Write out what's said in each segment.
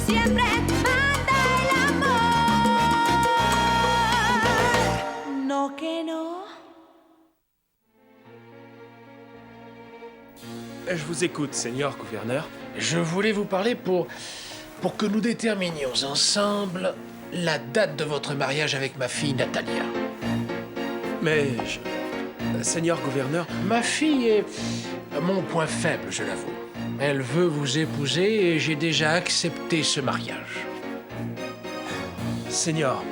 siempre manda el amor. No que no. Je vous écoute, Seigneur Gouverneur. Je voulais vous parler pour que nous déterminions ensemble la date de votre mariage avec ma fille Natalia. Mais Seigneur Gouverneur, Ma fille est mon point faible, je l'avoue. Elle veut vous épouser et j'ai déjà accepté ce mariage. Seigneur,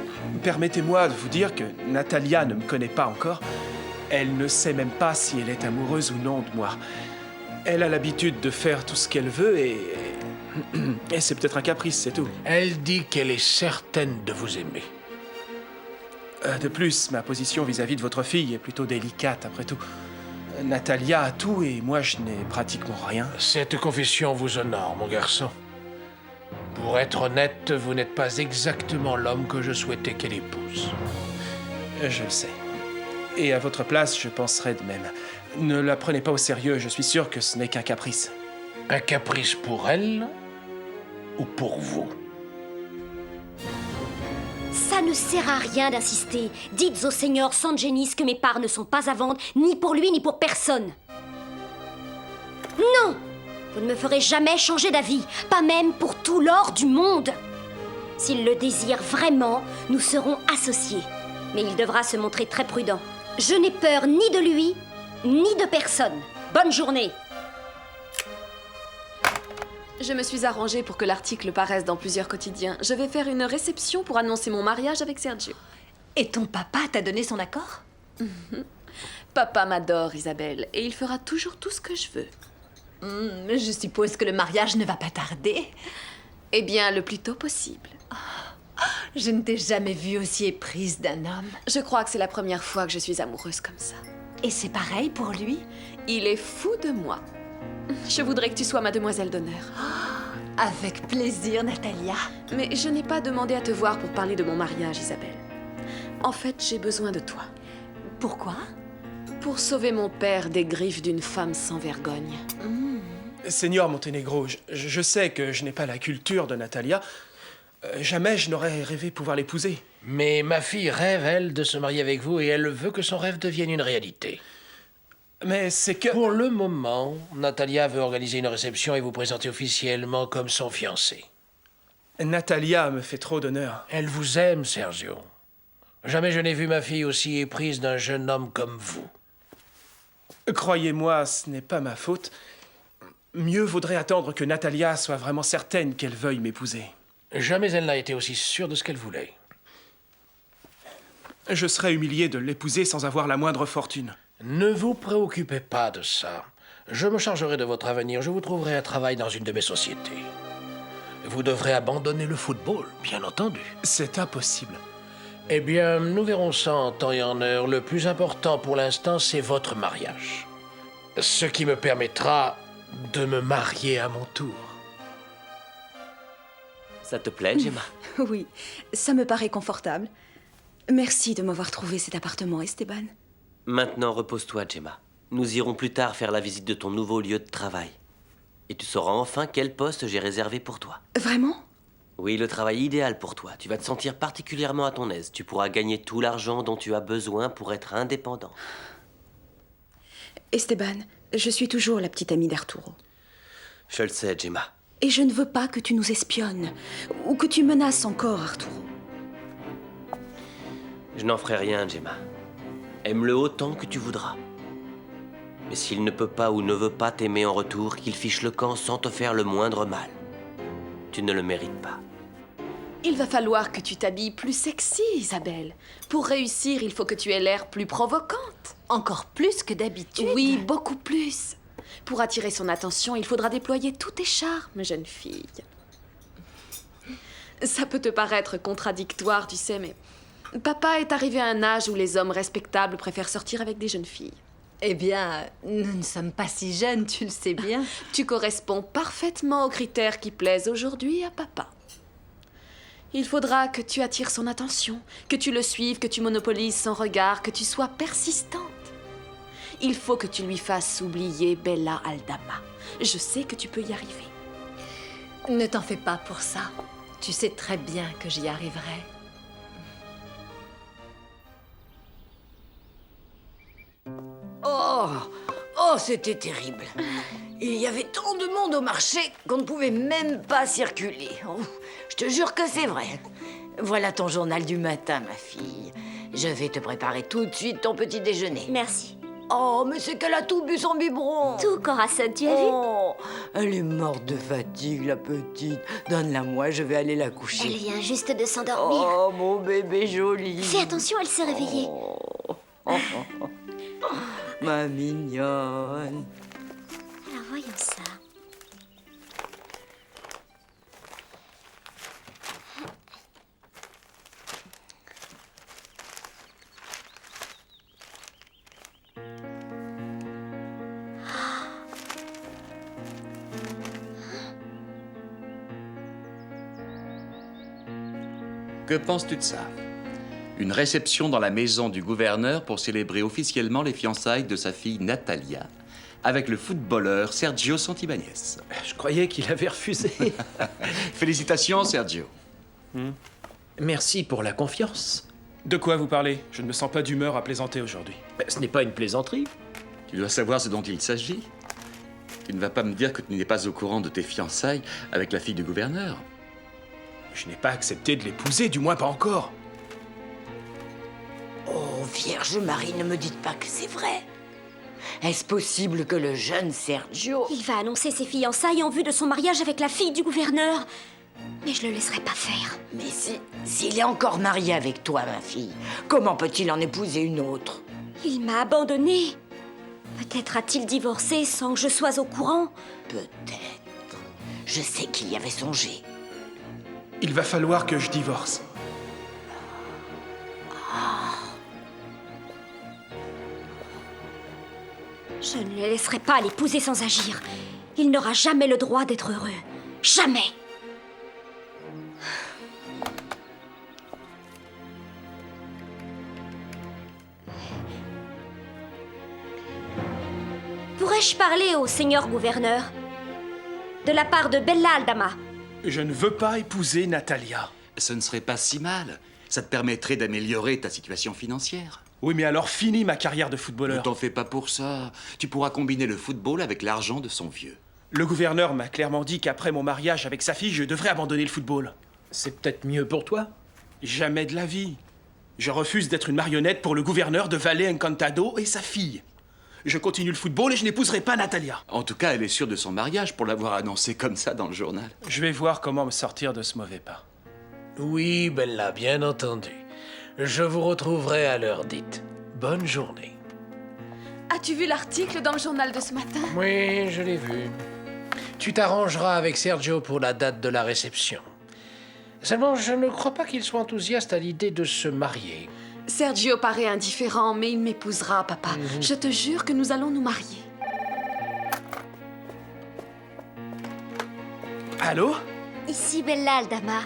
permettez-moi de vous dire que Natalia ne me connaît pas encore. Elle ne sait même pas si elle est amoureuse ou non de moi. Elle a l'habitude de faire tout ce qu'elle veut et c'est peut-être un caprice, c'est tout. Elle dit qu'elle est certaine de vous aimer. De plus, ma position vis-à-vis de votre fille est plutôt délicate, après tout. Natalia a tout et moi, je n'ai pratiquement rien. Cette confession vous honore, mon garçon. Pour être honnête, vous n'êtes pas exactement l'homme que je souhaitais qu'elle épouse. Je le sais. Et à votre place, je penserais de même. Ne la prenez pas au sérieux, je suis sûr que ce n'est qu'un caprice. Un caprice pour elle ou pour vous? Ça ne sert à rien d'insister. Dites au seigneur Sangenis que mes parts ne sont pas à vendre, ni pour lui, ni pour personne. Non! Vous ne me ferez jamais changer d'avis, pas même pour tout l'or du monde. S'il le désire vraiment, nous serons associés. Mais il devra se montrer très prudent. Je n'ai peur ni de lui, ni de personne. Bonne journée! Je me suis arrangée pour que l'article paraisse dans plusieurs quotidiens. Je vais faire une réception pour annoncer mon mariage avec Sergio. Et ton papa t'a donné son accord? Papa m'adore, Isabelle, et il fera toujours tout ce que je veux. Je suppose que le mariage ne va pas tarder. Eh bien, le plus tôt possible. Je ne t'ai jamais vue aussi éprise d'un homme. Je crois que c'est la première fois que je suis amoureuse comme ça. Et c'est pareil pour lui? Il est fou de moi. Je voudrais que tu sois ma demoiselle d'honneur. Avec plaisir, Natalia. Mais je n'ai pas demandé à te voir pour parler de mon mariage, Isabelle. En fait, j'ai besoin de toi. Pourquoi? Pour sauver mon père des griffes d'une femme sans vergogne. Seigneur Monténégro, je sais que je n'ai pas la culture de Natalia. Jamais je n'aurais rêvé pouvoir l'épouser. Mais ma fille rêve, elle, de se marier avec vous et elle veut que son rêve devienne une réalité. Mais c'est que... Pour le moment, Natalia veut organiser une réception et vous présenter officiellement comme son fiancé. Natalia me fait trop d'honneur. Elle vous aime, Sergio. Jamais je n'ai vu ma fille aussi éprise d'un jeune homme comme vous. Croyez-moi, ce n'est pas ma faute. Mieux vaudrait attendre que Natalia soit vraiment certaine qu'elle veuille m'épouser. Jamais elle n'a été aussi sûre de ce qu'elle voulait. Je serais humilié de l'épouser sans avoir la moindre fortune. Ne vous préoccupez pas de ça. Je me chargerai de votre avenir. Je vous trouverai un travail dans une de mes sociétés. Vous devrez abandonner le football, bien entendu. C'est impossible. Eh bien, nous verrons ça en temps et en heure. Le plus important pour l'instant, c'est votre mariage. Ce qui me permettra de me marier à mon tour. Ça te plaît, Gemma? Oui, ça me paraît confortable. Merci de m'avoir trouvé cet appartement, Esteban. Maintenant, repose-toi, Gemma. Nous irons plus tard faire la visite de ton nouveau lieu de travail. Et tu sauras enfin quel poste j'ai réservé pour toi. Vraiment? Oui, le travail idéal pour toi. Tu vas te sentir particulièrement à ton aise. Tu pourras gagner tout l'argent dont tu as besoin pour être indépendant. Esteban, je suis toujours la petite amie d'Arturo. Je le sais, Gemma. Et je ne veux pas que tu nous espionnes ou que tu menaces encore Arturo. Je n'en ferai rien, Gemma. Aime-le autant que tu voudras. Mais s'il ne peut pas ou ne veut pas t'aimer en retour, qu'il fiche le camp sans te faire le moindre mal. Tu ne le mérites pas. Il va falloir que tu t'habilles plus sexy, Isabelle. Pour réussir, il faut que tu aies l'air plus provocante. Encore plus que d'habitude? Oui, beaucoup plus. Pour attirer son attention, il faudra déployer tous tes charmes, jeune fille. Ça peut te paraître contradictoire, tu sais, mais... Papa est arrivé à un âge où les hommes respectables préfèrent sortir avec des jeunes filles. Eh bien, nous ne sommes pas si jeunes, tu le sais bien. Tu corresponds parfaitement aux critères qui plaisent aujourd'hui à papa. Il faudra que tu attires son attention, que tu le suives, que tu monopolises son regard, que tu sois persistante. Il faut que tu lui fasses oublier Bella Aldama. Je sais que tu peux y arriver. Ne t'en fais pas pour ça. Tu sais très bien que j'y arriverai. Oh, oh, c'était terrible. Il y avait tant de monde au marché qu'on ne pouvait même pas circuler. Oh, je te jure que c'est vrai. Voilà ton journal du matin, ma fille. Je vais te préparer tout de suite ton petit déjeuner. Merci. Oh, mais c'est qu'elle a tout bu son biberon. Tout, Corazon, tu as vu? Oh, elle est morte de fatigue, la petite. Donne-la-moi, je vais aller la Elle coucher. vient juste de s'endormir. Oh, mon bébé joli. Fais attention, elle s'est réveillée. Ma mignonne. Alors voyons ça. Que penses-tu de ça? Une réception dans la maison du gouverneur pour célébrer officiellement les fiançailles de sa fille Natalia avec le footballeur Sergio Santibáñez. Je croyais qu'il avait refusé. Félicitations, Sergio. Merci pour la confiance. De quoi vous parlez? Je ne me sens pas d'humeur à plaisanter aujourd'hui. Mais ce n'est pas une plaisanterie. Tu dois savoir ce dont il s'agit. Tu ne vas pas me dire que tu n'es pas au courant de tes fiançailles avec la fille du gouverneur. Je n'ai pas accepté de l'épouser, du moins pas encore. Oh, Vierge Marie, ne me dites pas que c'est vrai. Est-ce possible que le jeune Sergio... Il va annoncer ses fiançailles en vue de son mariage avec la fille du gouverneur. Mais je le laisserai pas faire. Mais s'il est encore marié avec toi, ma fille, comment peut-il en épouser une autre? Il m'a abandonnée. Peut-être a-t-il divorcé sans que je sois au courant. Peut-être. Je sais qu'il y avait songé. Il va falloir que je divorce. Je ne le laisserai pas l'épouser sans agir. Il n'aura jamais le droit d'être heureux. Jamais. Pourrais-je parler au seigneur gouverneur? De la part de Bella Aldama. Je ne veux pas épouser Natalia. Ce ne serait pas si mal. Ça te permettrait d'améliorer ta situation financière. Oui, mais alors fini ma carrière de Ne footballeur. t'en fais pas pour ça. Tu pourras combiner le football avec l'argent de son vieux. Le gouverneur m'a clairement dit qu'après mon mariage avec sa fille, je devrais abandonner le football. C'est peut-être mieux pour toi. Jamais de la vie. Je refuse d'être une marionnette pour le gouverneur de Valle Encantado et sa fille. Je continue le football et je n'épouserai pas Natalia. En tout cas, elle est sûre de son mariage pour l'avoir annoncé comme ça dans le journal. Je vais voir comment me sortir de ce mauvais pas. Oui, Bella, bien entendu. Je vous retrouverai à l'heure dite. Bonne journée. As-tu vu l'article dans le journal de ce matin? Oui, je l'ai vu. Tu t'arrangeras avec Sergio pour la date de la réception. Seulement, je ne crois pas qu'il soit enthousiaste à l'idée de se marier. Sergio paraît indifférent, mais il m'épousera, papa. Je te jure que nous allons nous marier. Allô? Ici Bella Aldama.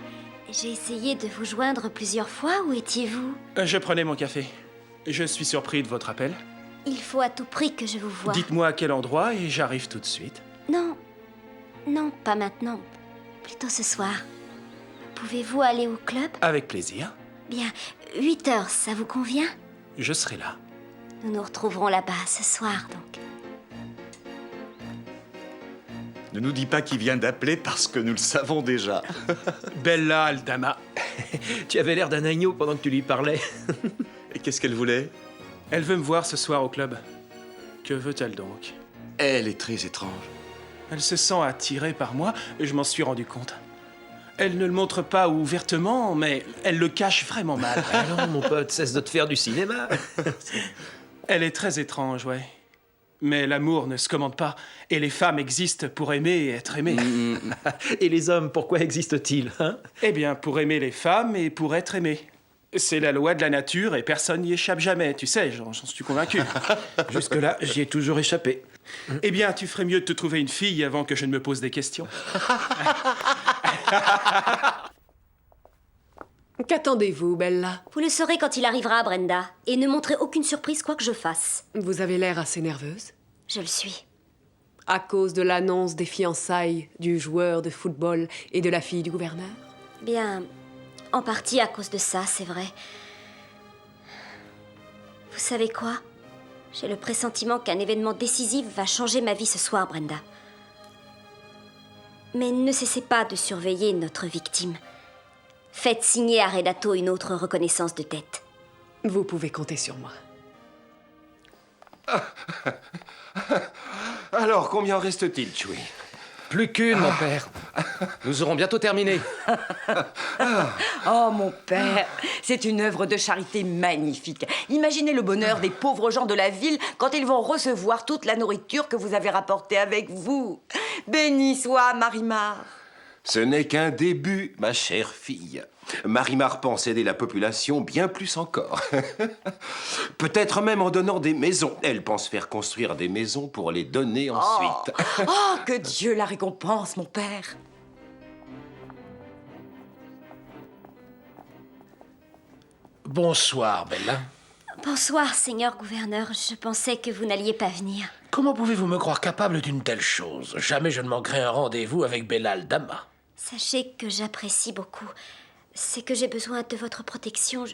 J'ai essayé de vous joindre plusieurs fois. Où étiez-vous? Je prenais mon café. Je suis surpris de votre appel. Il faut à tout prix que je vous voie. Dites-moi à quel endroit et j'arrive tout de suite. Non. Non, pas maintenant. Plutôt ce soir. Pouvez-vous aller au club? Avec plaisir. Bien, 8 heures, ça vous convient? Je serai là. Nous nous retrouverons là-bas ce soir, donc. Ne nous dis pas qu'il vient d'appeler parce que nous le savons déjà. Bella Aldama. Tu avais l'air d'un agneau pendant que tu lui parlais. Et qu'est-ce qu'elle voulait? Elle veut me voir ce soir au club. Que veut-elle donc? Elle est très étrange. Elle se sent attirée par moi et je m'en suis rendu compte. Elle ne le montre pas ouvertement, mais elle le cache vraiment mal. Alors, mon pote, cesse de te faire du cinéma. Elle est très étrange, ouais. Mais l'amour ne se commande pas, et les femmes existent pour aimer et être aimées. Et les hommes, pourquoi existent-ils, hein? Eh bien, pour aimer les femmes et pour être aimé. C'est la loi de la nature et personne n'y échappe jamais, tu sais, j'en suis convaincu. Jusque-là, j'y ai toujours échappé. Eh bien, tu ferais mieux de te trouver une fille avant que je ne me pose des questions. Qu'attendez-vous, Bella? Vous le saurez quand il arrivera, Brenda. Et ne montrez aucune surprise quoi que je fasse. Vous avez l'air assez nerveuse. Je le suis. À cause de l'annonce des fiançailles du joueur de football et de la fille du gouverneur? Bien, en partie à cause de ça, c'est vrai. Vous savez quoi? J'ai le pressentiment qu'un événement décisif va changer ma vie ce soir, Brenda. Mais ne cessez pas de surveiller notre victime. Faites signer à Renato une autre reconnaissance de dette. Vous pouvez compter sur moi. Alors, combien reste-t-il, Chewie? Plus qu'une, mon père. Nous aurons bientôt terminé. Oh, mon père, c'est une œuvre de charité magnifique. Imaginez le bonheur des pauvres gens de la ville quand ils vont recevoir toute la nourriture que vous avez rapportée avec vous. Béni soit Marimar. Ce n'est qu'un début, ma chère fille. Marimar pense aider la population bien plus encore. Peut-être même en donnant des maisons. Elle pense faire construire des maisons pour les donner ensuite. Oh, que Dieu la récompense, mon père. Bonsoir, Bella. Bonsoir, Seigneur gouverneur. Je pensais que vous n'alliez pas venir. Comment pouvez-vous me croire capable d'une telle chose? Jamais je ne manquerai un rendez-vous avec Bella Aldama. Sachez que j'apprécie beaucoup. C'est que j'ai besoin de votre protection.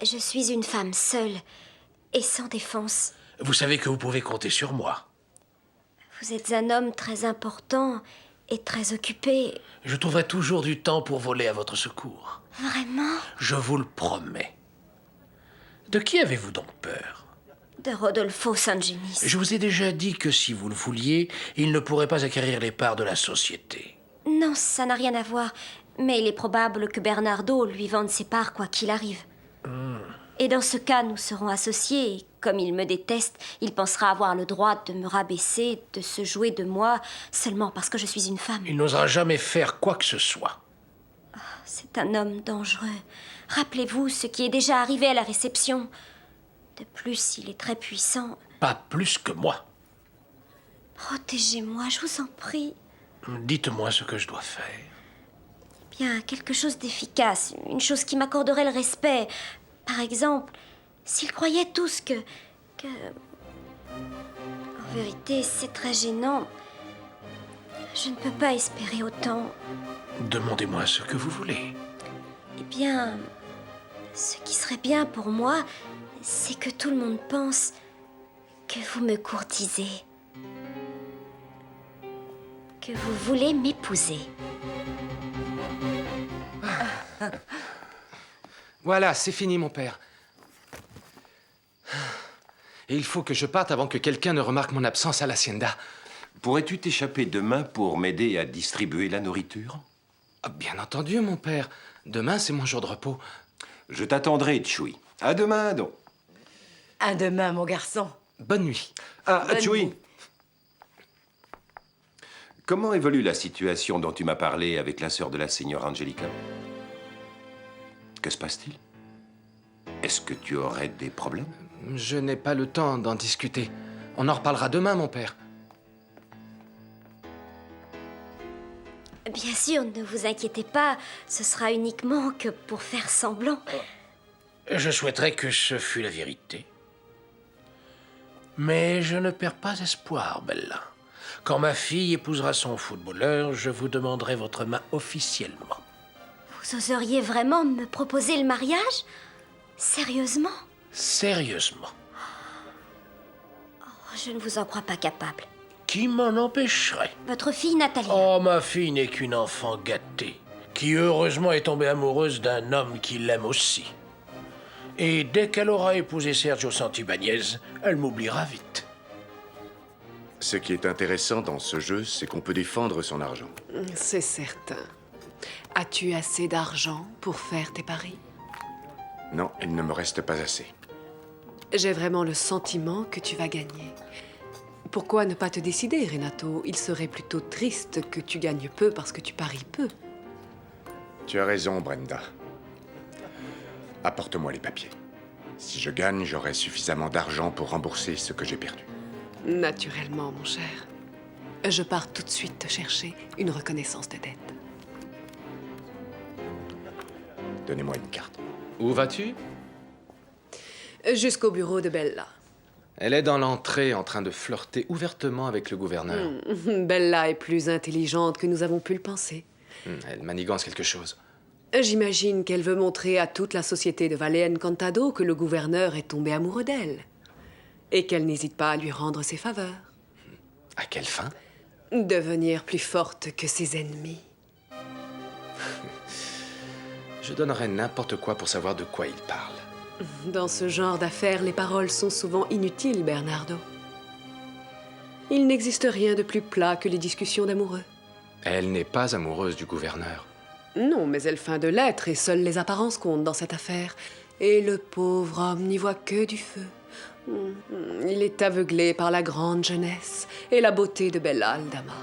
Je suis une femme seule et sans défense. Vous savez que vous pouvez compter sur moi. Vous êtes un homme très important et très occupé. Je trouverai toujours du temps pour voler à votre secours. Vraiment? Je vous le promets. De qui avez-vous donc peur? De Rodolfo Sangenis. Je vous ai déjà dit que si vous le vouliez, il ne pourrait pas acquérir les parts de la société. Non, ça n'a rien à voir. Mais il est probable que Bernardo lui vende ses parts quoi qu'il arrive. Et dans ce cas, nous serons associés. Et comme il me déteste, il pensera avoir le droit de me rabaisser, de se jouer de moi, seulement parce que je suis une femme. Il n'osera jamais faire quoi que ce soit. C'est un homme dangereux. Rappelez-vous ce qui est déjà arrivé à la réception. De plus, il est très puissant. Pas plus que moi. Protégez-moi, je vous en prie. Dites-moi ce que je dois faire. Bien, quelque chose d'efficace, une chose qui m'accorderait le respect. Par exemple, s'ils croyaient tous que... En vérité, c'est très gênant. Je ne peux pas espérer autant. Demandez-moi ce que vous voulez. Eh bien, ce qui serait bien pour moi, c'est que tout le monde pense que vous me courtisez. Que vous voulez m'épouser. Voilà, c'est fini, mon père. Et il faut que je parte avant que quelqu'un ne remarque mon absence à l'hacienda. Pourrais-tu t'échapper demain pour m'aider à distribuer la nourriture? Ah, bien entendu, mon père. Demain, c'est mon jour de repos. Je t'attendrai, Chewie. À demain, donc. À demain, mon garçon. Bonne nuit. Ah, Bonne Chewie. nuit. Comment évolue la situation dont tu m'as parlé avec la sœur de la Signora Angelica? Que se passe-t-il? Est-ce que tu aurais des problèmes? Je n'ai pas le temps d'en discuter. On en reparlera demain, mon père. Bien sûr, ne vous inquiétez pas, ce sera uniquement que pour faire semblant. Je souhaiterais que ce fût la vérité. Mais je ne perds pas espoir, Bella. Quand ma fille épousera son footballeur, je vous demanderai votre main officiellement. Vous oseriez vraiment me proposer le mariage? Sérieusement? Sérieusement. Oh, je ne vous en crois pas capable. Qui m'en empêcherait? Votre fille Nathalie. Oh, ma fille n'est qu'une enfant gâtée, qui heureusement est tombée amoureuse d'un homme qui l'aime aussi. Et dès qu'elle aura épousé Sergio Santibáñez, elle m'oubliera vite. Ce qui est intéressant dans ce jeu, c'est qu'on peut défendre son argent. C'est certain. As-tu assez d'argent pour faire tes paris? Non, il ne me reste pas assez. J'ai vraiment le sentiment que tu vas gagner. Pourquoi ne pas te décider, Renato? Il serait plutôt triste que tu gagnes peu parce que tu paries peu. Tu as raison, Brenda. Apporte-moi les papiers. Si je gagne, j'aurai suffisamment d'argent pour rembourser ce que j'ai perdu. Naturellement, mon cher. Je pars tout de suite te chercher une reconnaissance de dette. Donnez-moi une carte. Où vas-tu? Jusqu'au bureau de Bella. Elle est dans l'entrée en train de flirter ouvertement avec le gouverneur. Bella est plus intelligente que nous avons pu le penser. Elle manigance quelque chose. J'imagine qu'elle veut montrer à toute la société de Valle Encantado que le gouverneur est tombé amoureux d'elle. Et qu'elle n'hésite pas à lui rendre ses faveurs. À quelle fin? Devenir plus forte que ses ennemis. Je donnerais n'importe quoi pour savoir de quoi il parle. Dans ce genre d'affaires, les paroles sont souvent inutiles, Bernardo. Il n'existe rien de plus plat que les discussions d'amoureux. Elle n'est pas amoureuse du gouverneur. Non, mais elle feint de l'être et seules les apparences comptent dans cette affaire. Et le pauvre homme n'y voit que du feu. Il est aveuglé par la grande jeunesse et la beauté de Bella Aldama.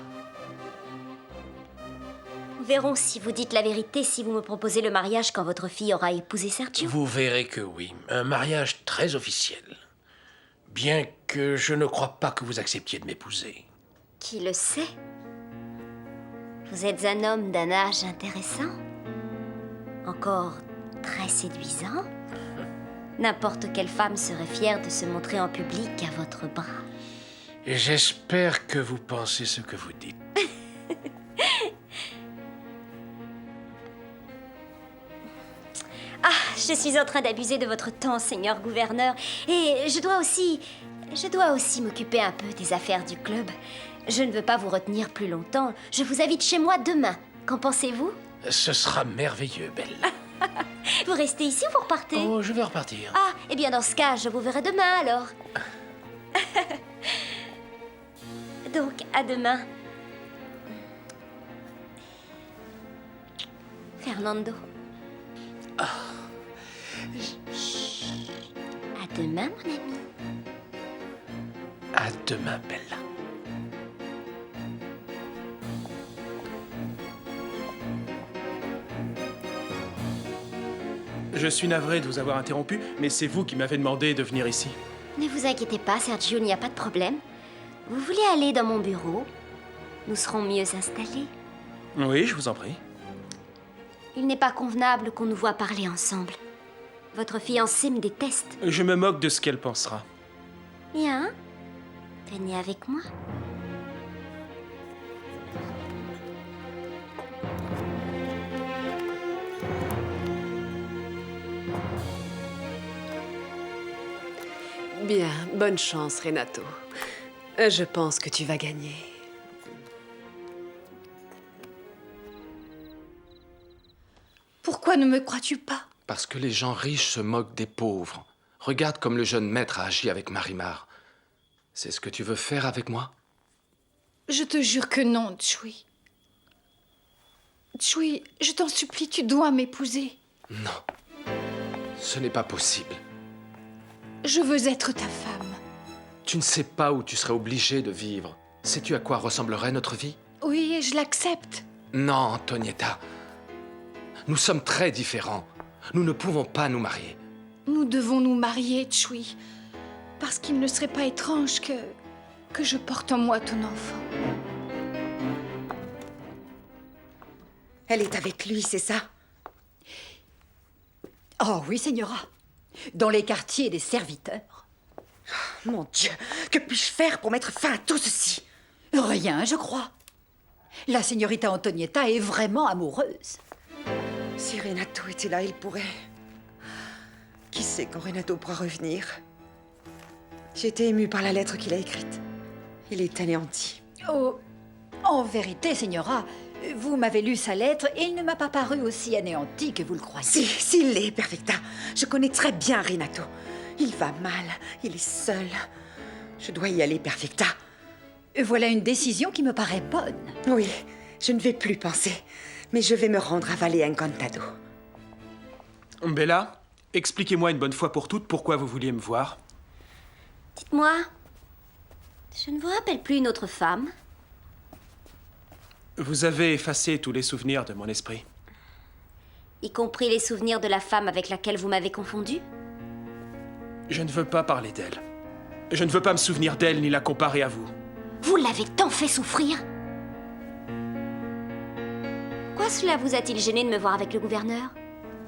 Nous verrons si vous dites la vérité si vous me proposez le mariage quand votre fille aura épousé Sergio. Vous verrez que oui. Un mariage très officiel. Bien que je ne crois pas que vous acceptiez de m'épouser. Qui le sait? Vous êtes un homme d'un âge intéressant. Encore très séduisant. N'importe quelle femme serait fière de se montrer en public à votre bras. Et j'espère que vous pensez ce que vous dites. Ah, je suis en train d'abuser de votre temps, Seigneur gouverneur. Et je dois aussi m'occuper un peu des affaires du club. Je ne veux pas vous retenir plus longtemps. Je vous invite chez moi demain. Qu'en pensez-vous? Ce sera merveilleux, Belle. Vous restez ici ou vous repartez? Oh, je vais repartir. Ah, eh bien dans ce cas, je vous verrai demain alors. Donc, à demain. Fernando. Ah. À demain, mon ami. À demain, Bella. Je suis navré de vous avoir interrompu, mais c'est vous qui m'avez demandé de venir ici. Ne vous inquiétez pas, Sergio, il n'y a pas de problème. Vous voulez aller dans mon bureau? Nous serons mieux installés. Oui, je vous en prie. Il n'est pas convenable qu'on nous voit parler ensemble. Votre fiancé me déteste. Je me moque de ce qu'elle pensera. Bien. Venez avec moi. Bien, bonne chance, Renato. Je pense que tu vas gagner. Pourquoi ne me crois-tu pas? Parce que les gens riches se moquent des pauvres. Regarde comme le jeune maître a agi avec Marimar. C'est ce que tu veux faire avec moi? Je te jure que non, Chui. Chui, je t'en supplie, tu dois m'épouser. Non. Ce n'est pas possible. Je veux être ta femme. Tu ne sais pas où tu serais obligé de vivre. Sais-tu à quoi ressemblerait notre vie? Oui, je l'accepte. Non, Antonietta. Nous sommes très différents. Nous ne pouvons pas nous marier. Nous devons nous marier, Chui. Parce qu'il ne serait pas étrange que je porte en moi ton enfant. Elle est avec lui, c'est ça? Oh oui, Señora. Dans les quartiers des serviteurs. Oh, mon Dieu, que puis-je faire pour mettre fin à tout ceci? Rien, je crois. La Señorita Antonietta est vraiment amoureuse. Si Renato était là, il pourrait... Qui sait quand Renato pourra revenir? J'ai été émue par la lettre qu'il a écrite. Il est anéanti. Oh, en vérité, Señora, vous m'avez lu sa lettre et il ne m'a pas paru aussi anéanti que vous le croyez. S'il l'est, Perfecta. Je connais très bien Renato. Il va mal, il est seul. Je dois y aller, Perfecta. Voilà une décision qui me paraît bonne. Oui, je ne vais plus penser, mais je vais me rendre à Valle Encantado. Bella, expliquez-moi une bonne fois pour toutes pourquoi vous vouliez me voir. Dites-moi, je ne vous rappelle plus une autre femme. Vous avez effacé tous les souvenirs de mon esprit. Y compris les souvenirs de la femme avec laquelle vous m'avez confondu? Je ne veux pas parler d'elle. Je ne veux pas me souvenir d'elle ni la comparer à vous. Vous l'avez tant fait souffrir? Pourquoi cela vous a-t-il gêné de me voir avec le gouverneur?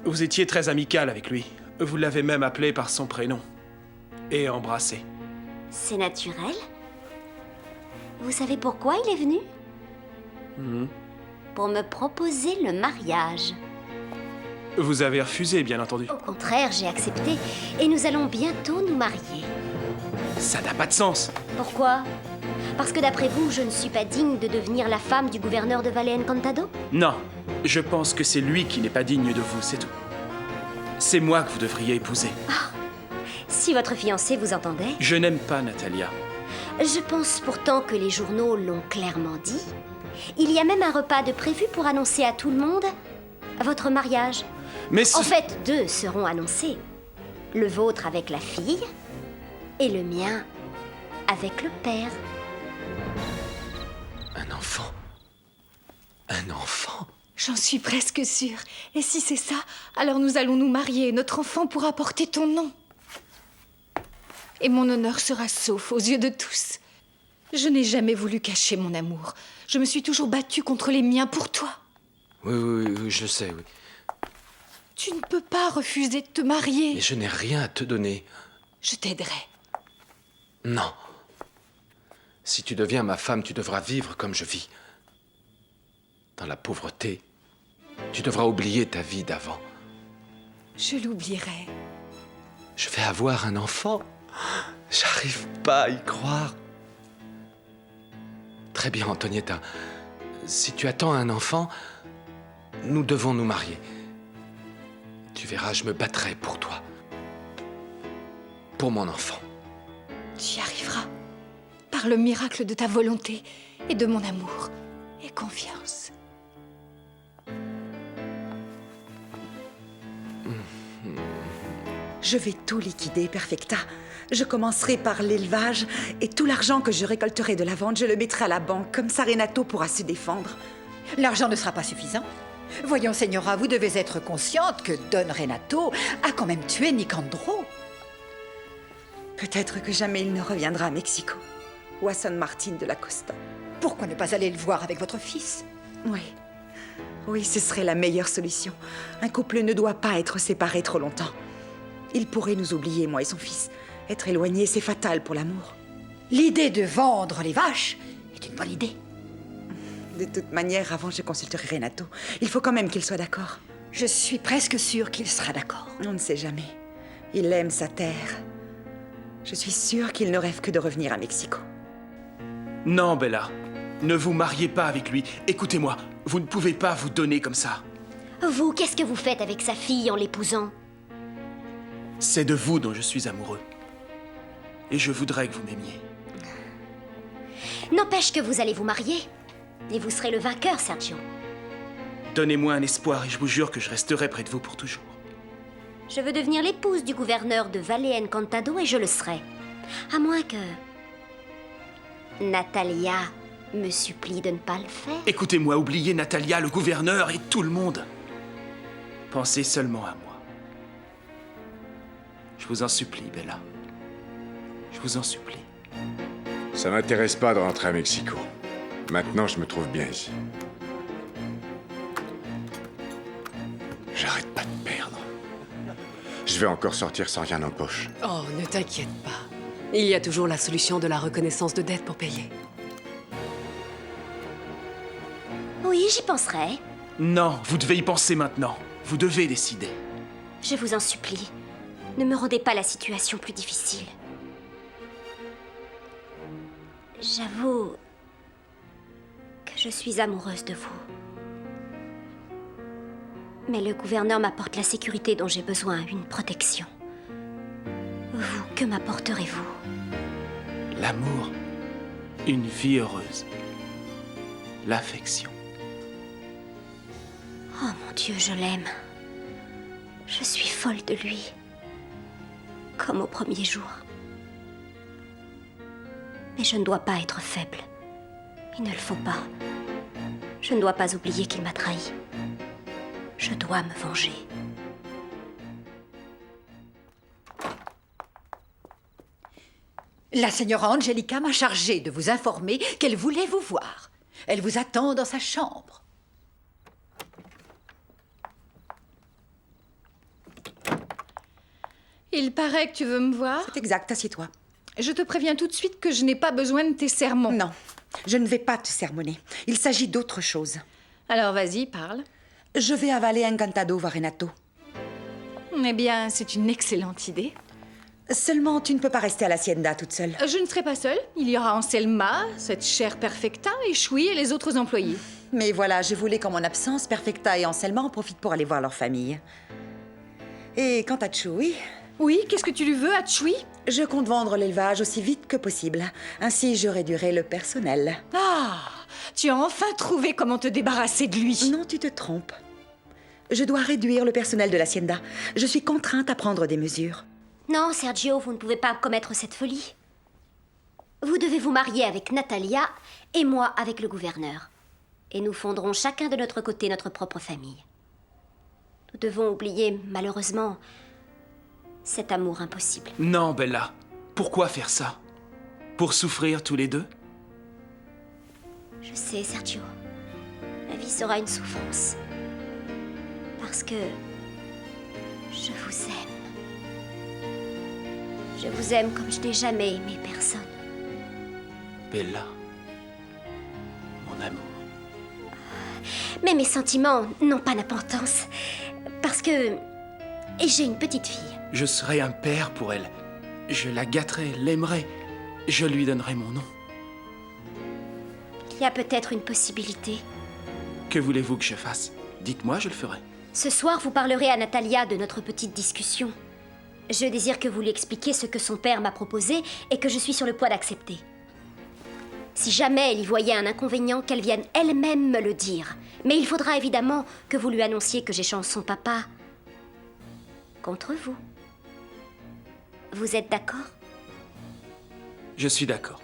Vous étiez très amical avec lui. Vous l'avez même appelé par son prénom. Et embrassé. C'est naturel. Vous savez pourquoi il est venu? Pour me proposer le mariage. Vous avez refusé, bien entendu. Au contraire, j'ai accepté et nous allons bientôt nous marier. Ça n'a pas de sens. Pourquoi? Parce que d'après vous, je ne suis pas digne de devenir la femme du gouverneur de Valle Encantado? Non, je pense que c'est lui qui n'est pas digne de vous, c'est tout. C'est moi que vous devriez épouser. Si votre fiancé vous entendait... Je n'aime pas Natalia. Je pense pourtant que les journaux l'ont clairement dit. Il y a même un repas de prévu pour annoncer à tout le monde votre mariage. Mais en fait, 2 seront annoncés. Le vôtre avec la fille et le mien avec le père. Un enfant? Un enfant? J'en suis presque sûre. Et si c'est ça, alors nous allons nous marier et notre enfant pourra porter ton nom. Et mon honneur sera sauf aux yeux de tous. Je n'ai jamais voulu cacher mon amour. Je me suis toujours battue contre les miens pour toi. Oui, je sais, oui. Tu ne peux pas refuser de te marier. Mais je n'ai rien à te donner. Je t'aiderai. Non. Si tu deviens ma femme, tu devras vivre comme je vis. Dans la pauvreté. Tu devras oublier ta vie d'avant. Je l'oublierai. Je vais avoir un enfant. J'arrive pas à y croire. Très bien, Antonietta. Si tu attends un enfant, nous devons nous marier. Tu verras, je me battrai pour toi. Pour mon enfant. Tu y arriveras. Par le miracle de ta volonté et de mon amour et confiance. Je vais tout liquider, Perfecta. Je commencerai par l'élevage et tout l'argent que je récolterai de la vente, je le mettrai à la banque. Comme ça, Renato pourra se défendre. L'argent ne sera pas suffisant. Voyons, Señora, vous devez être consciente que Don Renato a quand même tué Nicandro. Peut-être que jamais il ne reviendra à Mexico ou à San Martin de la Costa. Pourquoi ne pas aller le voir avec votre fils? Oui, ce serait la meilleure solution. Un couple ne doit pas être séparé trop longtemps. Il pourrait nous oublier, moi et son fils. Être éloignés, c'est fatal pour l'amour. L'idée de vendre les vaches est une bonne idée. De toute manière, avant, je consulterai Renato. Il faut quand même qu'il soit d'accord. Je suis presque sûre qu'il sera d'accord. On ne sait jamais. Il aime sa terre. Je suis sûre qu'il ne rêve que de revenir à Mexico. Non, Bella. Ne vous mariez pas avec lui. Écoutez-moi, vous ne pouvez pas vous donner comme ça. Vous, qu'est-ce que vous faites avec sa fille en l'épousant? C'est de vous dont je suis amoureux. Et je voudrais que vous m'aimiez. N'empêche que vous allez vous marier. Et vous serez le vainqueur, Sergio. Donnez-moi un espoir et je vous jure que je resterai près de vous pour toujours. Je veux devenir l'épouse du gouverneur de Valle Encantado et je le serai. À moins que... Natalia me supplie de ne pas le faire. Écoutez-moi, oubliez Natalia, le gouverneur et tout le monde. Pensez seulement à moi. Je vous en supplie, Bella. Je vous en supplie. Ça m'intéresse pas de rentrer à Mexico. Maintenant, je me trouve bien ici. J'arrête pas de perdre. Je vais encore sortir sans rien en poche. Oh, ne t'inquiète pas. Il y a toujours la solution de la reconnaissance de dette pour payer. Oui, j'y penserai. Non, vous devez y penser maintenant. Vous devez décider. Je vous en supplie. Ne me rendez pas la situation plus difficile. J'avoue que je suis amoureuse de vous. Mais le gouverneur m'apporte la sécurité dont j'ai besoin, une protection. Vous, que m'apporterez-vous? L'amour, une vie heureuse, l'affection. Oh mon Dieu, je l'aime. Je suis folle de lui. Comme au premier jour. Mais je ne dois pas être faible. Il ne le faut pas. Je ne dois pas oublier qu'il m'a trahi. Je dois me venger. La Señora Angelica m'a chargée de vous informer qu'elle voulait vous voir. Elle vous attend dans sa chambre. Il paraît que tu veux me voir. C'est exact, assieds-toi. Je te préviens tout de suite que je n'ai pas besoin de tes sermons. Non, je ne vais pas te sermonner. Il s'agit d'autre chose. Alors vas-y, parle. Je vais avaler Encantado voir Renato. Eh bien, c'est une excellente idée. Seulement, tu ne peux pas rester à l'hacienda toute seule. Je ne serai pas seule. Il y aura Anselma, cette chère Perfecta, et Choui et les autres employés. Mais voilà, je voulais qu'en mon absence, Perfecta et Anselma en profitent pour aller voir leur famille. Et quant à Choui... Oui, qu'est-ce que tu lui veux à Choui? Je compte vendre l'élevage aussi vite que possible. Ainsi, je réduirai le personnel. Ah, tu as enfin trouvé comment te débarrasser de lui. Non, tu te trompes. Je dois réduire le personnel de l'hacienda. Je suis contrainte à prendre des mesures. Non, Sergio, vous ne pouvez pas commettre cette folie. Vous devez vous marier avec Natalia et moi avec le gouverneur. Et nous fonderons chacun de notre côté notre propre famille. Nous devons oublier, malheureusement, cet amour impossible. Non, Bella. Pourquoi faire ça? Pour souffrir tous les deux? Je sais, Sergio. La vie sera une souffrance. Parce que je vous aime. Je vous aime comme je n'ai jamais aimé personne. Bella. Mon amour. Mais mes sentiments n'ont pas d'importance. Parce que j'ai une petite fille. Je serai un père pour elle. Je la gâterai, l'aimerai. Je lui donnerai mon nom. Il y a peut-être une possibilité. Que voulez-vous que je fasse? Dites-moi, je le ferai. Ce soir, vous parlerez à Natalia de notre petite discussion. Je désire que vous lui expliquiez ce que son père m'a proposé et que je suis sur le point d'accepter. Si jamais elle y voyait un inconvénient, qu'elle vienne elle-même me le dire. Mais il faudra évidemment que vous lui annonciez que j'échange son papa contre vous. Vous êtes d'accord? Je suis d'accord.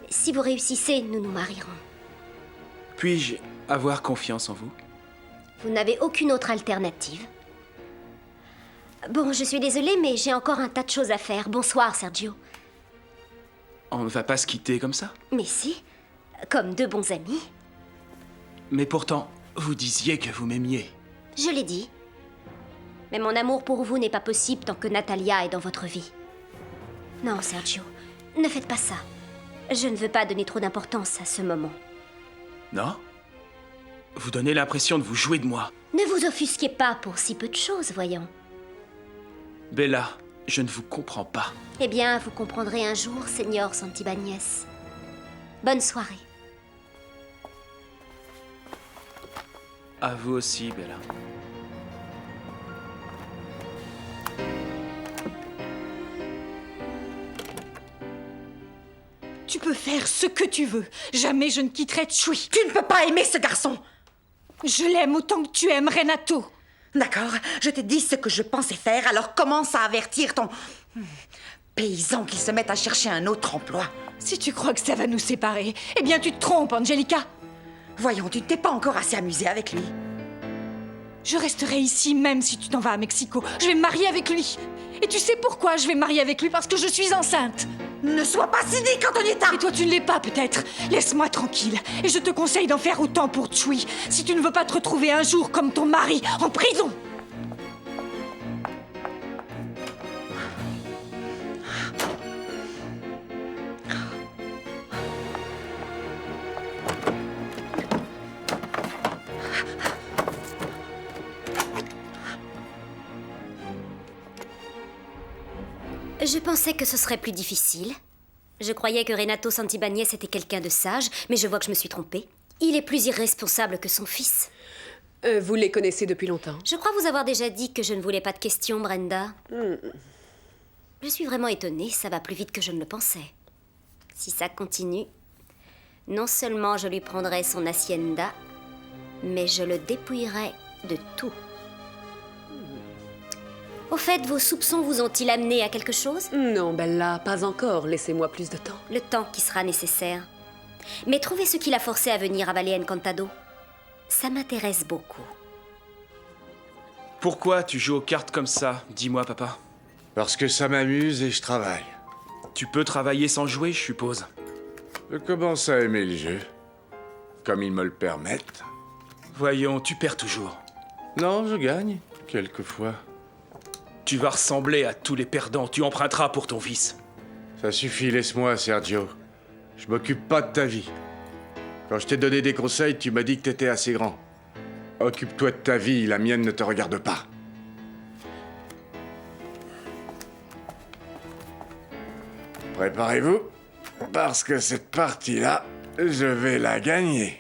Si vous réussissez, nous nous marierons. Puis-je avoir confiance en vous? Vous n'avez aucune autre alternative. Bon, je suis désolée, mais j'ai encore un tas de choses à faire. Bonsoir, Sergio. On ne va pas se quitter comme ça? Mais si, comme deux bons amis. Mais pourtant, vous disiez que vous m'aimiez. Je l'ai dit. Mais mon amour pour vous n'est pas possible tant que Natalia est dans votre vie. Non, Sergio, ne faites pas ça. Je ne veux pas donner trop d'importance à ce moment. Non? Vous donnez l'impression de vous jouer de moi. Ne vous offusquez pas pour si peu de choses, voyons. Bella, je ne vous comprends pas. Eh bien, vous comprendrez un jour, Seigneur Santibáñez. Bonne soirée. À vous aussi, Bella. Tu peux faire ce que tu veux. Jamais je ne quitterai Choui. Tu ne peux pas aimer ce garçon. Je l'aime autant que tu aimes Renato. D'accord, je t'ai dit ce que je pensais faire, alors commence à avertir ton paysan qu'il se mette à chercher un autre emploi. Si tu crois que ça va nous séparer, eh bien tu te trompes, Angelica. Voyons, tu ne t'es pas encore assez amusée avec lui. Je resterai ici même si tu t'en vas à Mexico. Je vais me marier avec lui. Et tu sais pourquoi je vais me marier avec lui? Parce que je suis enceinte. Ne sois pas cynique, Antonietta! Et toi, tu ne l'es pas, peut-être. Laisse-moi tranquille. Et je te conseille d'en faire autant pour Choui, si tu ne veux pas te retrouver un jour comme ton mari, en prison. Je pensais que ce serait plus difficile. Je croyais que Renato Santibáñez était quelqu'un de sage, mais je vois que je me suis trompée. Il est plus irresponsable que son fils. Vous les connaissez depuis longtemps? Je crois vous avoir déjà dit que je ne voulais pas de questions, Brenda. Je suis vraiment étonnée, ça va plus vite que je ne le pensais. Si ça continue, non seulement je lui prendrai son hacienda, mais je le dépouillerai de tout. Au fait, vos soupçons vous ont-ils amené à quelque chose? Non, Bella, pas encore. Laissez-moi plus de temps. Le temps qui sera nécessaire. Mais trouvez ce qui l'a forcé à venir à Valle Encantado. Ça m'intéresse beaucoup. Pourquoi tu joues aux cartes comme ça? Dis-moi, papa. Parce que ça m'amuse et je travaille. Tu peux travailler sans jouer, je suppose. Je commence à aimer le jeu. Comme ils me le permettent. Voyons, tu perds toujours. Non, je gagne. Quelquefois. Tu vas ressembler à tous les perdants. Tu emprunteras pour ton vice. Ça suffit, laisse-moi, Sergio. Je m'occupe pas de ta vie. Quand je t'ai donné des conseils, tu m'as dit que t'étais assez grand. Occupe-toi de ta vie, la mienne ne te regarde pas. Préparez-vous, parce que cette partie-là, je vais la gagner.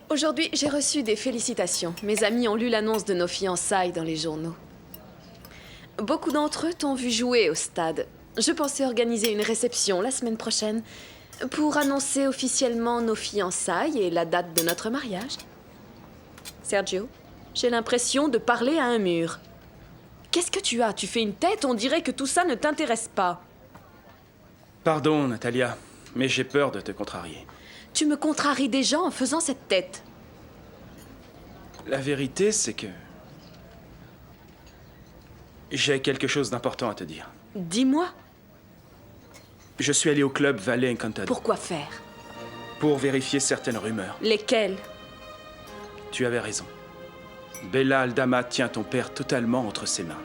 Aujourd'hui, j'ai reçu des félicitations. Mes amis ont lu l'annonce de nos fiançailles dans les journaux. Beaucoup d'entre eux t'ont vu jouer au stade. Je pensais organiser une réception la semaine prochaine pour annoncer officiellement nos fiançailles et la date de notre mariage. Sergio, j'ai l'impression de parler à un mur. Qu'est-ce que tu as? Tu fais une tête? On dirait que tout ça ne t'intéresse pas. Pardon, Natalia, mais j'ai peur de te contrarier. Tu me contraries déjà en faisant cette tête. La vérité, c'est que... j'ai quelque chose d'important à te dire. Dis-moi. Je suis allé au club Valle Encantado. Pourquoi faire? Pour vérifier certaines rumeurs. Lesquelles? Tu avais raison. Bella Aldama tient ton père totalement entre ses mains.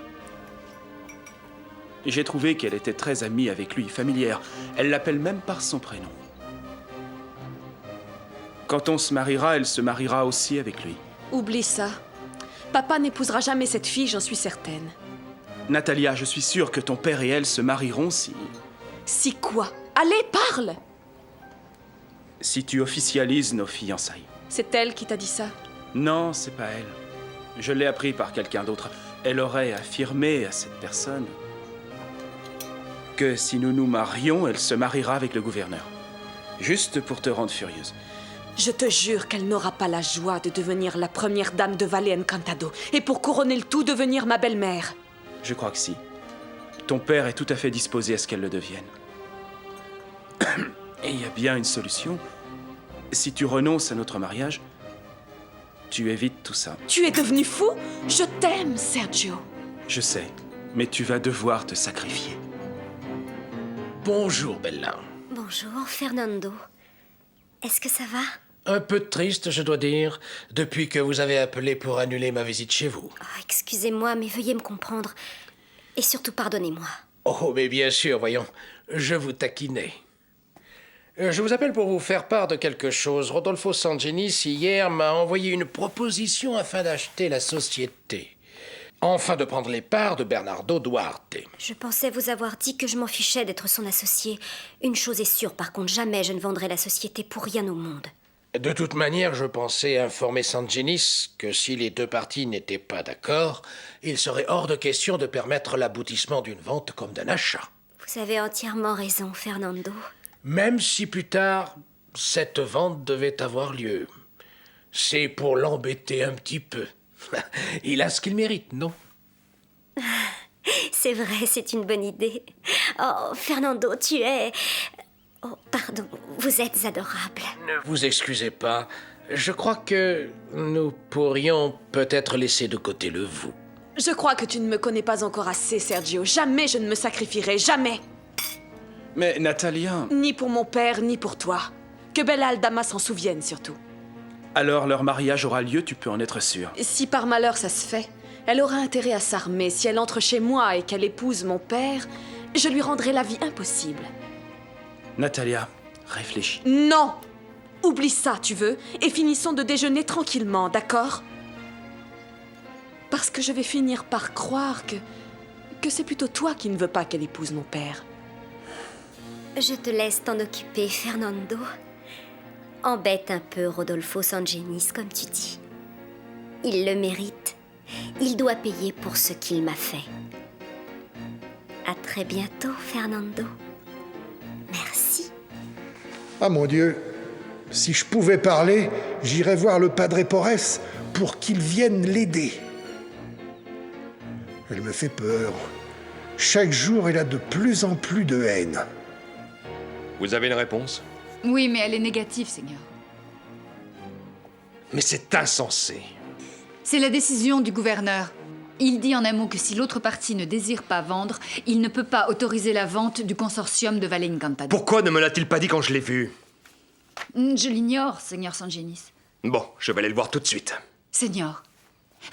J'ai trouvé qu'elle était très amie avec lui, familière. Elle l'appelle même par son prénom. Quand on se mariera, elle se mariera aussi avec lui. Oublie ça. Papa n'épousera jamais cette fille, j'en suis certaine. Natalia, je suis sûr que ton père et elle se marieront si... Si quoi? Allez, parle! Si tu officialises nos fiançailles. C'est elle qui t'a dit ça? Non, c'est pas elle. Je l'ai appris par quelqu'un d'autre. Elle aurait affirmé à cette personne que si nous nous marions, elle se mariera avec le gouverneur. Juste pour te rendre furieuse. Je te jure qu'elle n'aura pas la joie de devenir la première dame de Valle Encantado et pour couronner le tout, devenir ma belle-mère. Je crois que si. Ton père est tout à fait disposé à ce qu'elle le devienne. Et il y a bien une solution. Si tu renonces à notre mariage, tu évites tout ça. Tu es devenu fou? Je t'aime, Sergio. Je sais, mais tu vas devoir te sacrifier. Bonjour, Bella. Bonjour, Fernando. Est-ce que ça va? Un peu triste, je dois dire, depuis que vous avez appelé pour annuler ma visite chez vous. Oh, excusez-moi, mais veuillez me comprendre. Et surtout, pardonnez-moi. Oh, mais bien sûr, voyons, je vous taquinais. Je vous appelle pour vous faire part de quelque chose. Rodolfo Sangenis, hier, m'a envoyé une proposition afin d'acheter la société. Enfin, de prendre les parts de Bernardo Duarte. Je pensais vous avoir dit que je m'en fichais d'être son associé. Une chose est sûre, par contre, jamais je ne vendrai la société pour rien au monde. De toute manière, je pensais informer Sangenis que si les deux parties n'étaient pas d'accord, il serait hors de question de permettre l'aboutissement d'une vente comme d'un achat. Vous avez entièrement raison, Fernando. Même si plus tard, cette vente devait avoir lieu. C'est pour l'embêter un petit peu. Il a ce qu'il mérite, non? C'est vrai, c'est une bonne idée. Oh, Fernando, tu es... Oh, pardon, vous êtes adorable. Ne vous excusez pas. Je crois que nous pourrions peut-être laisser de côté le vous. Je crois que tu ne me connais pas encore assez, Sergio. Jamais je ne me sacrifierai, jamais. Mais Natalia... Ni pour mon père, ni pour toi. Que Bella Aldama s'en souvienne, surtout. Alors leur mariage aura lieu, tu peux en être sûr. Et si par malheur ça se fait, elle aura intérêt à s'armer. Si elle entre chez moi et qu'elle épouse mon père, je lui rendrai la vie impossible. Natalia, réfléchis. Non! Oublie ça, tu veux, et finissons de déjeuner tranquillement, d'accord? Parce que je vais finir par croire que c'est plutôt toi qui ne veux pas qu'elle épouse mon père. Je te laisse t'en occuper, Fernando. Embête un peu Rodolfo Sangenis, comme tu dis. Il le mérite. Il doit payer pour ce qu'il m'a fait. À très bientôt, Fernando. Merci. Ah mon Dieu, si je pouvais parler, j'irais voir le Padre Porres pour qu'il vienne l'aider. Elle me fait peur. Chaque jour, elle a de plus en plus de haine. Vous avez une réponse? Oui, mais elle est négative, Seigneur. Mais c'est insensé. C'est la décision du gouverneur. Il dit en un mot que si l'autre partie ne désire pas vendre, il ne peut pas autoriser la vente du consortium de Valle Encantado. Pourquoi ne me l'a-t-il pas dit quand je l'ai vu? Je l'ignore, Seigneur Sangenis. Bon, je vais aller le voir tout de suite. Seigneur,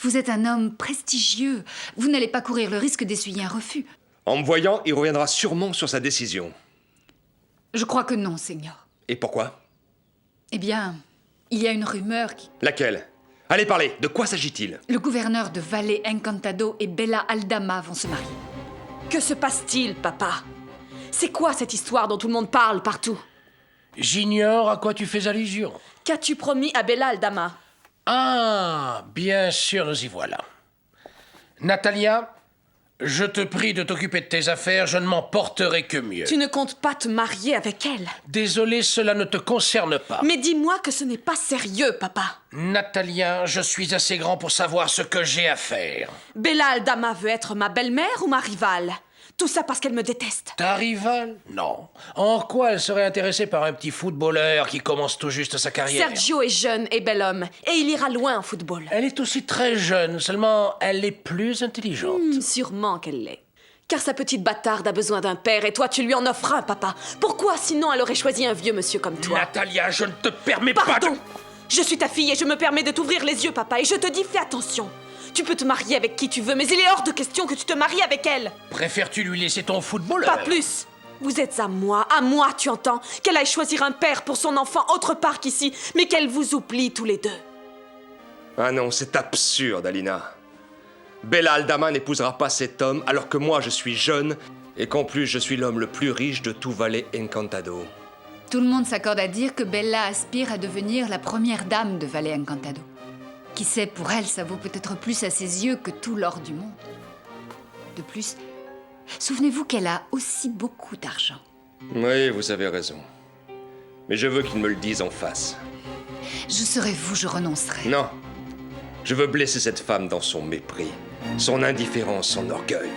vous êtes un homme prestigieux. Vous n'allez pas courir le risque d'essuyer un refus. En me voyant, il reviendra sûrement sur sa décision. Je crois que non, Seigneur. Et pourquoi? Eh bien, il y a une rumeur qui... Laquelle? Allez, parlez. De quoi s'agit-il? Le gouverneur de Valle Encantado et Bella Aldama vont se marier. Que se passe-t-il, papa? C'est quoi cette histoire dont tout le monde parle partout? J'ignore à quoi tu fais allusion. Qu'as-tu promis à Bella Aldama? Ah, bien sûr, nous y voilà. Natalia, je te prie de t'occuper de tes affaires, je ne m'en porterai que mieux. Tu ne comptes pas te marier avec elle? Désolé, cela ne te concerne pas. Mais dis-moi que ce n'est pas sérieux, papa. Natalia, je suis assez grand pour savoir ce que j'ai à faire. Bella Aldama veut être ma belle-mère ou ma rivale? Tout ça parce qu'elle me déteste. Ta rivale? Non. En quoi elle serait intéressée par un petit footballeur qui commence tout juste sa carrière? Sergio est jeune et bel homme, et il ira loin en football. Elle est aussi très jeune, seulement elle est plus intelligente. Sûrement qu'elle l'est. Car sa petite bâtarde a besoin d'un père, et toi tu lui en offres un, papa. Pourquoi sinon elle aurait choisi un vieux monsieur comme toi? Natalia, je ne te permets pas de... Pardon! Je suis ta fille et je me permets de t'ouvrir les yeux, papa, et je te dis fais attention. Tu peux te marier avec qui tu veux, mais il est hors de question que tu te maries avec elle. Préfères-tu lui laisser ton footballeur? Pas plus. Vous êtes à moi, tu entends? Qu'elle aille choisir un père pour son enfant autre part qu'ici, mais qu'elle vous oublie tous les deux. Ah non, c'est absurde, Alina. Bella Aldama n'épousera pas cet homme alors que moi je suis jeune et qu'en plus je suis l'homme le plus riche de tout Valle Encantado. Tout le monde s'accorde à dire que Bella aspire à devenir la première dame de Valle Encantado. Qui sait, pour elle, ça vaut peut-être plus à ses yeux que tout l'or du monde. De plus, souvenez-vous qu'elle a aussi beaucoup d'argent. Oui, vous avez raison. Mais je veux qu'il me le dise en face. Je serais vous, je renoncerais. Non. Je veux blesser cette femme dans son mépris, son indifférence, son orgueil.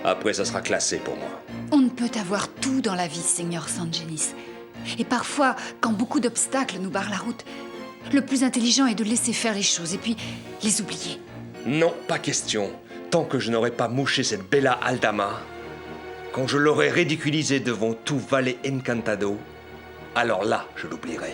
Après, ça sera classé pour moi. On ne peut avoir tout dans la vie, Seigneur Sangenis. Et parfois, quand beaucoup d'obstacles nous barrent la route, le plus intelligent est de laisser faire les choses et puis les oublier. Non, pas question. Tant que je n'aurai pas mouché cette Bella Aldama, quand je l'aurai ridiculisée devant tout Valle Encantado, alors là, je l'oublierai.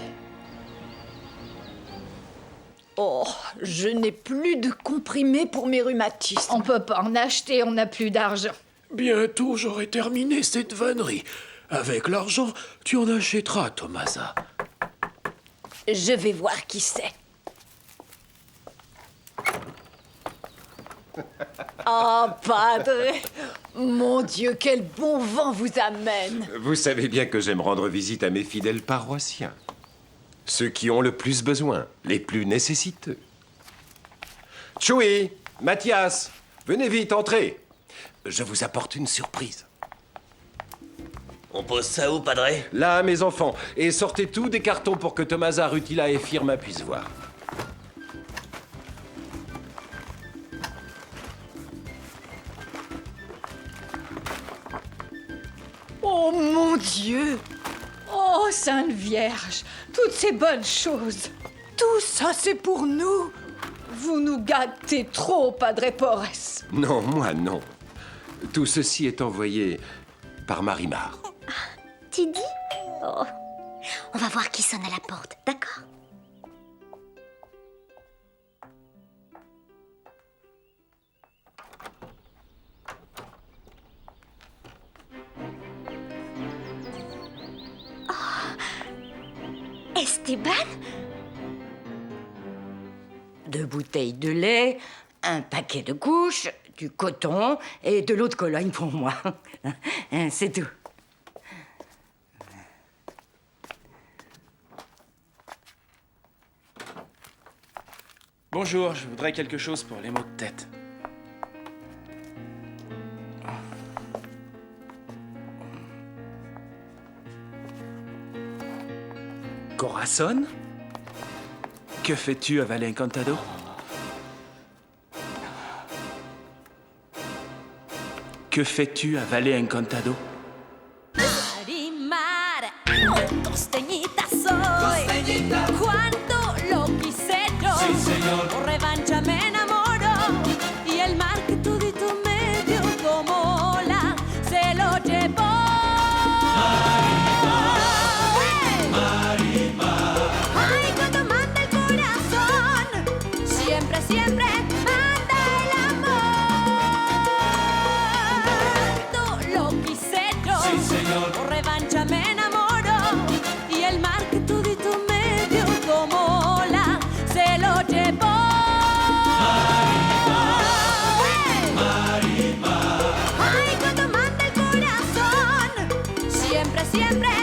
Oh, je n'ai plus de comprimés pour mes rhumatismes. On peut pas en acheter, on n'a plus d'argent. Bientôt, j'aurai terminé cette vannerie. Avec l'argent, tu en achèteras, Tomasa. Je vais voir qui c'est. Oh, padre! Mon Dieu, quel bon vent vous amène! Vous savez bien que j'aime rendre visite à mes fidèles paroissiens. Ceux qui ont le plus besoin, les plus nécessiteux. Chewie, Mathias, venez vite, entrez. Je vous apporte une surprise. On pose ça où, padre? Là, mes enfants. Et sortez tous des cartons pour que Tomasa, Rutila et Firma puissent voir. Oh mon Dieu! Oh Sainte Vierge! Toutes ces bonnes choses! Tout ça, c'est pour nous! Vous nous gâtez trop, Padre Porres! Non, moi non. Tout ceci est envoyé par Marimar. Tu dis? Oh. On va voir qui sonne à la porte, d'accord? Oh. Esteban? 2 bouteilles de lait, un paquet de couches, du coton et de l'eau de Cologne pour moi. C'est tout. Bonjour, je voudrais quelque chose pour les maux de tête. Corazon? Que fais-tu à Valle Encantado? Que fais-tu à Valle Encantado? Marimar, costeñita soy. Cuánto lo quise yo. Sí, señor. Por revancha me enamoro. Y el mar que todito me dio como ola se lo llevó. Marimar. Ay, cuando manda el corazón, siempre, siempre manda el amor. Cuánto lo quise siempre, siempre.